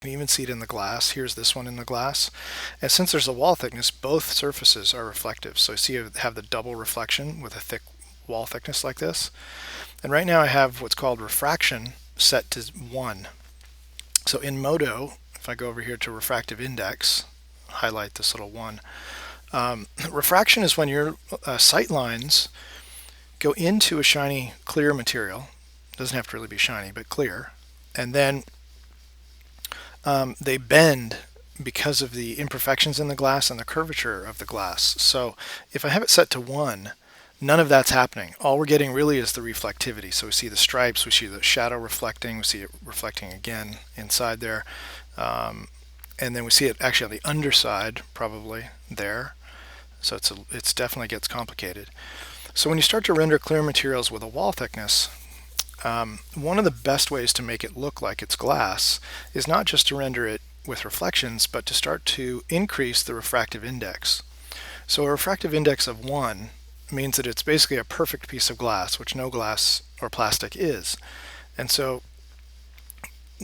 can even see it in the glass. Here's this one in the glass. And since there's a wall thickness, both surfaces are reflective. So you see I have the double reflection with a thick wall thickness like this. And right now I have what's called refraction set to 1. So in Modo, if I go over here to refractive index, highlight this little 1. Refraction is when your sight lines go into a shiny clear material. It doesn't have to really be shiny, but clear. And then they bend because of the imperfections in the glass and the curvature of the glass. So if I have it set to 1, none of that's happening. All we're getting really is the reflectivity. So we see the stripes, we see the shadow reflecting, we see it reflecting again inside there. And then we see it actually on the underside, probably there. So it's definitely gets complicated. So when you start to render clear materials with a wall thickness, one of the best ways to make it look like it's glass is not just to render it with reflections, but to start to increase the refractive index. So a refractive index of 1 means that it's basically a perfect piece of glass, which no glass or plastic is. And so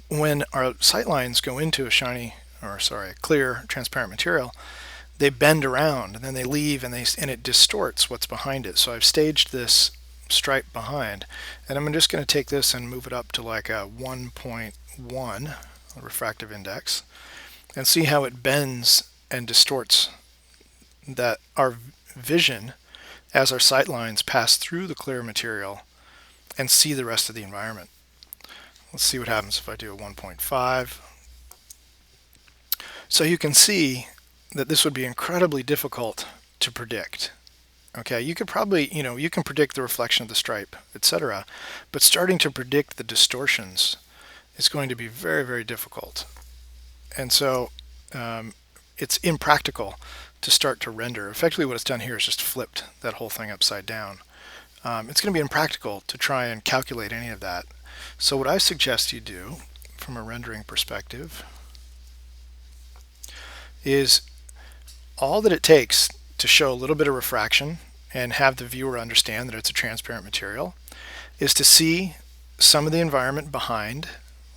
when our sight lines go into a clear transparent material, they bend around and then they leave and it distorts what's behind it. So I've staged this stripe behind, and I'm just going to take this and move it up to like a 1.1 refractive index and see how it bends and distorts that our vision as our sight lines pass through the clear material and see the rest of the environment. Let's see what happens if I do a 1.5. So you can see that this would be incredibly difficult to predict. Okay, you could probably, you can predict the reflection of the stripe, etc. But starting to predict the distortions is going to be very, very difficult. And so it's impractical to start to render. Effectively what it's done here is just flipped that whole thing upside down. It's going to be impractical to try and calculate any of that. So what I suggest you do from a rendering perspective is all that it takes to show a little bit of refraction and have the viewer understand that it's a transparent material is to see some of the environment behind,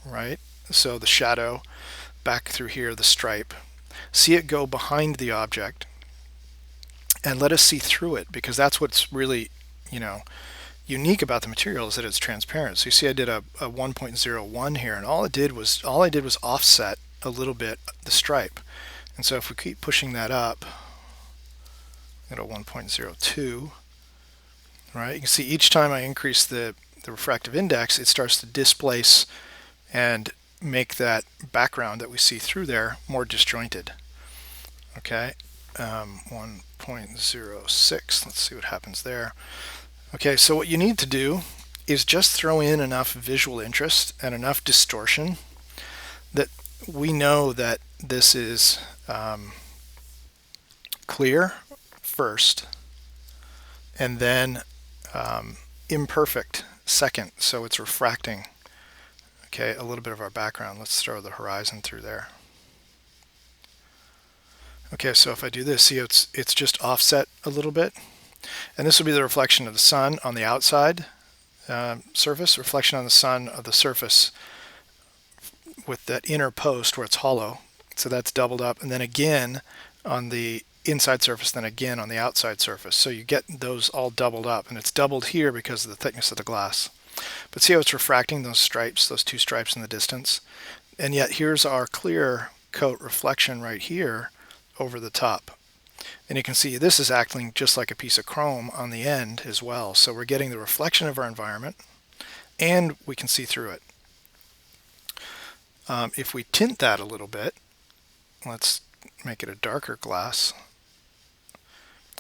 right? So the shadow back through here, the stripe, see it go behind the object and let us see through it, because that's what's really, unique about the material is that it's transparent. So you see I did a 1.01 here, and all I did was offset a little bit the stripe. And so if we keep pushing that up, at a 1.02, right? You can see each time I increase the refractive index, it starts to displace and make that background that we see through there more disjointed. Okay, 1.06, let's see what happens there. Okay, so what you need to do is just throw in enough visual interest and enough distortion that we know that this is clear first, and then imperfect second, so it's refracting, okay, a little bit of our background. Let's throw the horizon through there. Okay, so if I do this, see it's just offset a little bit, and this will be the reflection of the sun on the outside surface, reflection on the sun of the surface with that inner post where it's hollow, so that's doubled up, and then again on the inside surface, then again on the outside surface. So you get those all doubled up, and it's doubled here because of the thickness of the glass. But see how it's refracting those stripes, those two stripes in the distance? And yet here's our clear coat reflection right here over the top. And you can see this is acting just like a piece of chrome on the end as well. So we're getting the reflection of our environment, and we can see through it. If we tint that a little bit, let's make it a darker glass,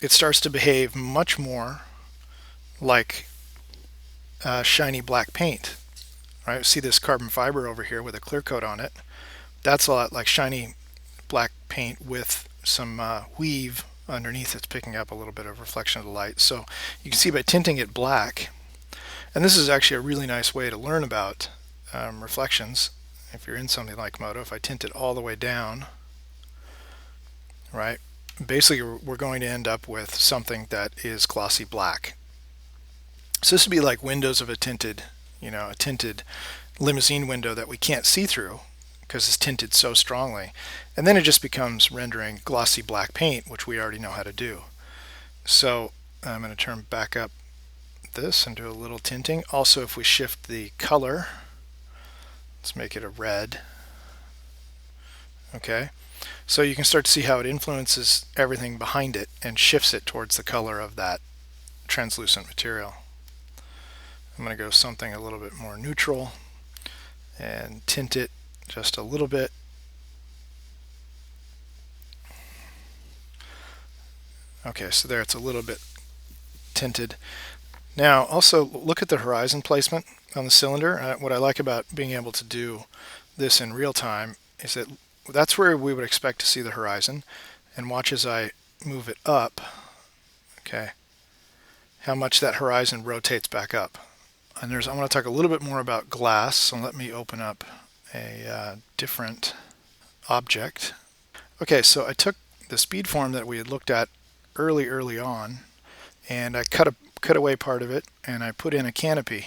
it starts to behave much more like shiny black paint. Right? See this carbon fiber over here with a clear coat on it? That's a lot like shiny black paint with some weave underneath. It's picking up a little bit of reflection of the light. So you can see by tinting it black, and this is actually a really nice way to learn about reflections. If you're in something like Modo, if I tint it all the way down, right, basically we're going to end up with something that is glossy black. So this would be like windows of a tinted, a tinted limousine window that we can't see through because it's tinted so strongly. And then it just becomes rendering glossy black paint, which we already know how to do. So I'm going to turn back up this and do a little tinting. Also, if we shift the color, let's make it a red. Okay, so you can start to see how it influences everything behind it and shifts it towards the color of that translucent material. I'm going to go something a little bit more neutral and tint it just a little bit. Okay, so there it's a little bit tinted. Now also look at the horizon placement on the cylinder. What I like about being able to do this in real time is that that's where we would expect to see the horizon. And watch as I move it up, okay, how much that horizon rotates back up. And I want to talk a little bit more about glass, so let me open up a different object. Okay, so I took the speed form that we had looked at early on, and I cut away part of it, and I put in a canopy.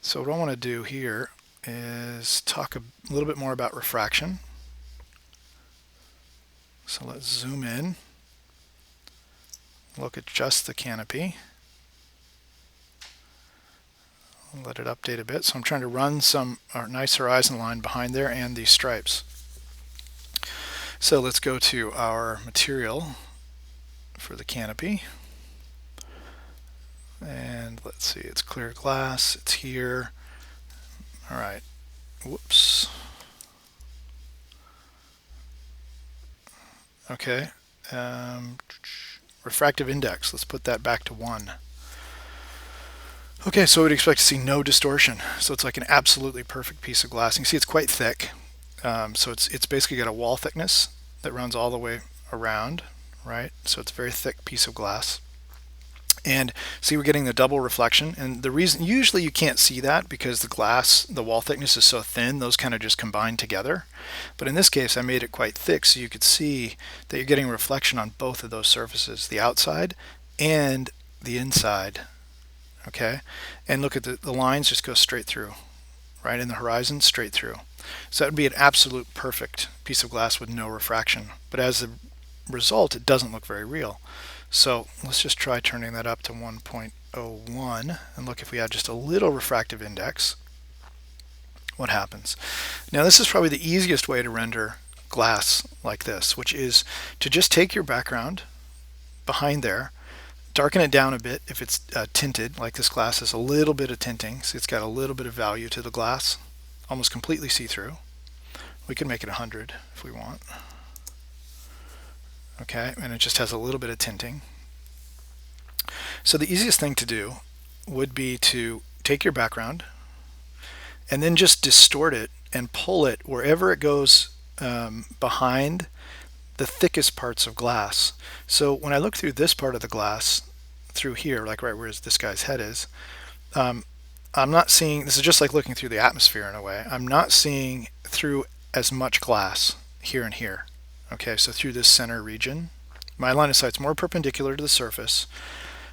So what I want to do here is talk a little bit more about refraction. So let's zoom in, look at just the canopy. I'll let it update a bit. So I'm trying to run some nice horizon line behind there and these stripes. So let's go to our material for the canopy. And let's see, it's clear glass, it's here. All right, whoops. Okay, refractive index, let's put that back to 1. Okay, so we'd expect to see no distortion. So it's like an absolutely perfect piece of glass. You can see it's quite thick. So it's basically got a wall thickness that runs all the way around, right? So it's a very thick piece of glass. And see, we're getting the double reflection. And the reason, usually you can't see that because the glass, the wall thickness is so thin, those kind of just combine together. But in this case, I made it quite thick so you could see that you're getting reflection on both of those surfaces, the outside and the inside. Okay, and look at the lines just go straight through, right in the horizon, straight through. So that would be an absolute perfect piece of glass with no refraction. But as a result, it doesn't look very real. So let's just try turning that up to 1.01 and look if we add just a little refractive index, what happens. Now this is probably the easiest way to render glass like this, which is to just take your background behind there, darken it down a bit if it's tinted, like this glass has a little bit of tinting, so it's got a little bit of value to the glass, almost completely see-through. We can make it 100 if we want. Okay, and it just has a little bit of tinting. So the easiest thing to do would be to take your background and then just distort it and pull it wherever it goes behind the thickest parts of glass. So when I look through this part of the glass, through here, like right where this guy's head is, I'm not seeing, this is just like looking through the atmosphere in a way, I'm not seeing through as much glass here and here. Okay, so through this center region, my line of sight's more perpendicular to the surface,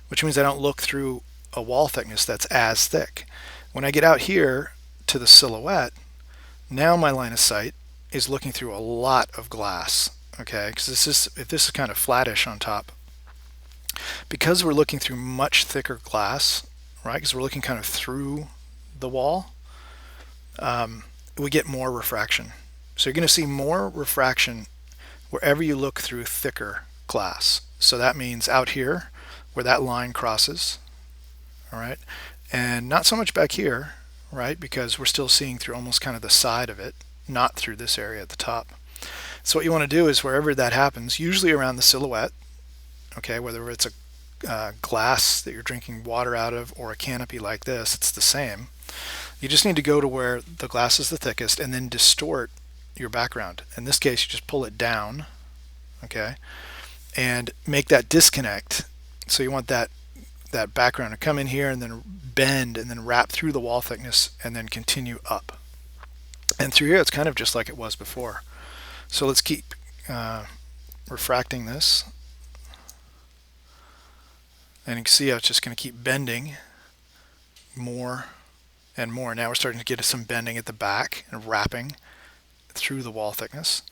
which means I don't look through a wall thickness that's as thick. When I get out here to the silhouette, now my line of sight is looking through a lot of glass. Okay, because if this is kind of flattish on top, because we're looking through much thicker glass, right? Because we're looking kind of through the wall, we get more refraction. So you're going to see more refraction wherever you look through thicker glass. So that means out here where that line crosses, all right, and not so much back here, right? Because we're still seeing through almost kind of the side of it, not through this area at the top. So what you want to do is wherever that happens, usually around the silhouette, okay, whether it's a glass that you're drinking water out of or a canopy like this, it's the same. You just need to go to where the glass is the thickest and then distort your background. In this case, you just pull it down, okay, and make that disconnect. So you want that background to come in here and then bend and then wrap through the wall thickness and then continue up. And through here, it's kind of just like it was before. So let's keep refracting this. And you can see how it's just going to keep bending more and more. Now we're starting to get some bending at the back and wrapping through the wall thickness.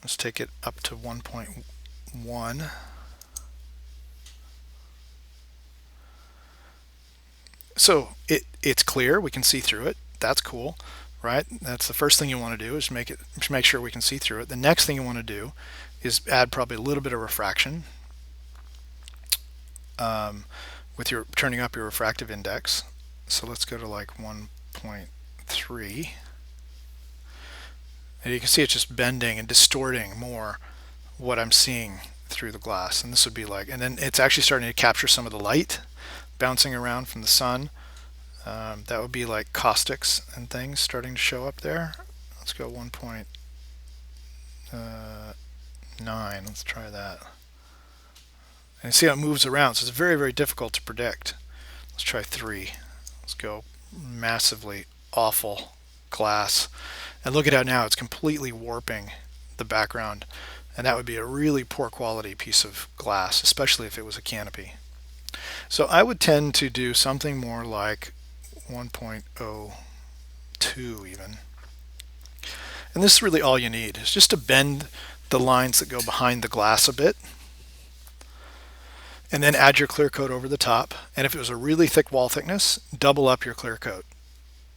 Let's take it up to 1.1. So it's clear, we can see through it. That's cool, right? That's the first thing you want to do, is make sure we can see through it. The next thing you want to do is add probably a little bit of refraction with your turning up your refractive index. So let's go to like 1.3. And you can see it's just bending and distorting more what I'm seeing through the glass. And this would be like, and then it's actually starting to capture some of the light bouncing around from the sun. That would be like caustics and things starting to show up there. Let's go 1.9. Let's try that. And see how it moves around. So it's very, very difficult to predict. Let's try 3. Let's go massively awful glass. And look at how now it's completely warping the background. And that would be a really poor quality piece of glass, especially if it was a canopy. So I would tend to do something more like 1.02 even. And this is really all you need. It's just to bend the lines that go behind the glass a bit. And then add your clear coat over the top. And if it was a really thick wall thickness, double up your clear coat.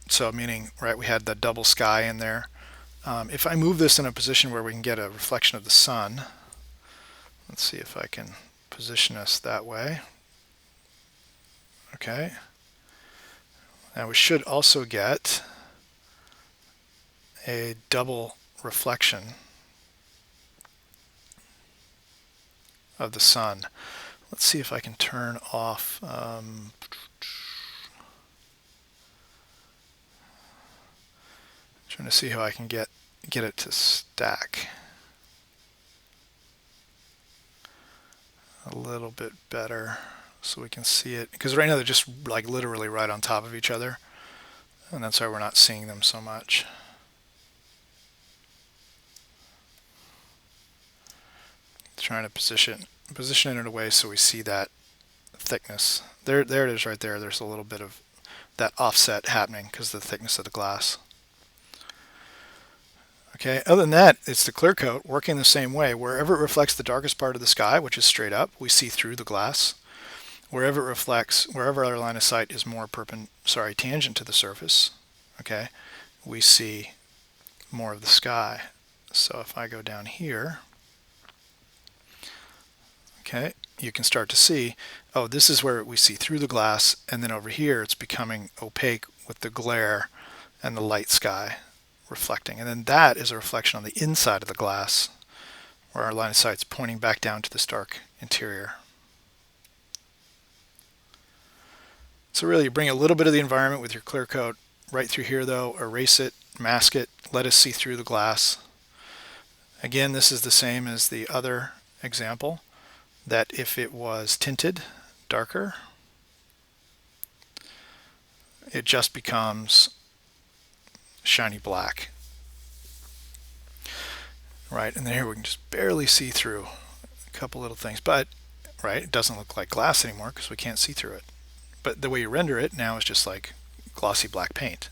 So meaning, right, we had the double sky in there. If I move this in a position where we can get a reflection of the sun, let's see if I can position us that way. Okay. Now we should also get a double reflection of the sun. Let's see if I can turn off trying to see how I can get it to stack a little bit better so we can see it, because right now they're just like literally right on top of each other, and that's why we're not seeing them so much. Trying to position it in a way so we see that thickness. There it is right there. There's a little bit of that offset happening because of the thickness of the glass. Okay, other than that, it's the clear coat working the same way. Wherever it reflects the darkest part of the sky, which is straight up, we see through the glass. Wherever it reflects, wherever our line of sight is more tangent to the surface, okay, we see more of the sky. So if I go down here, okay, you can start to see, oh, this is where we see through the glass, and then over here it's becoming opaque with the glare and the light sky reflecting. And then that is a reflection on the inside of the glass, where our line of sight is pointing back down to the stark interior. So really, you bring a little bit of the environment with your clear coat right through here though, erase it, mask it, let us see through the glass. Again, this is the same as the other example, that if it was tinted darker, it just becomes shiny black. Right, and then here we can just barely see through a couple little things, but right, it doesn't look like glass anymore because we can't see through it. But the way you render it now is just like glossy black paint.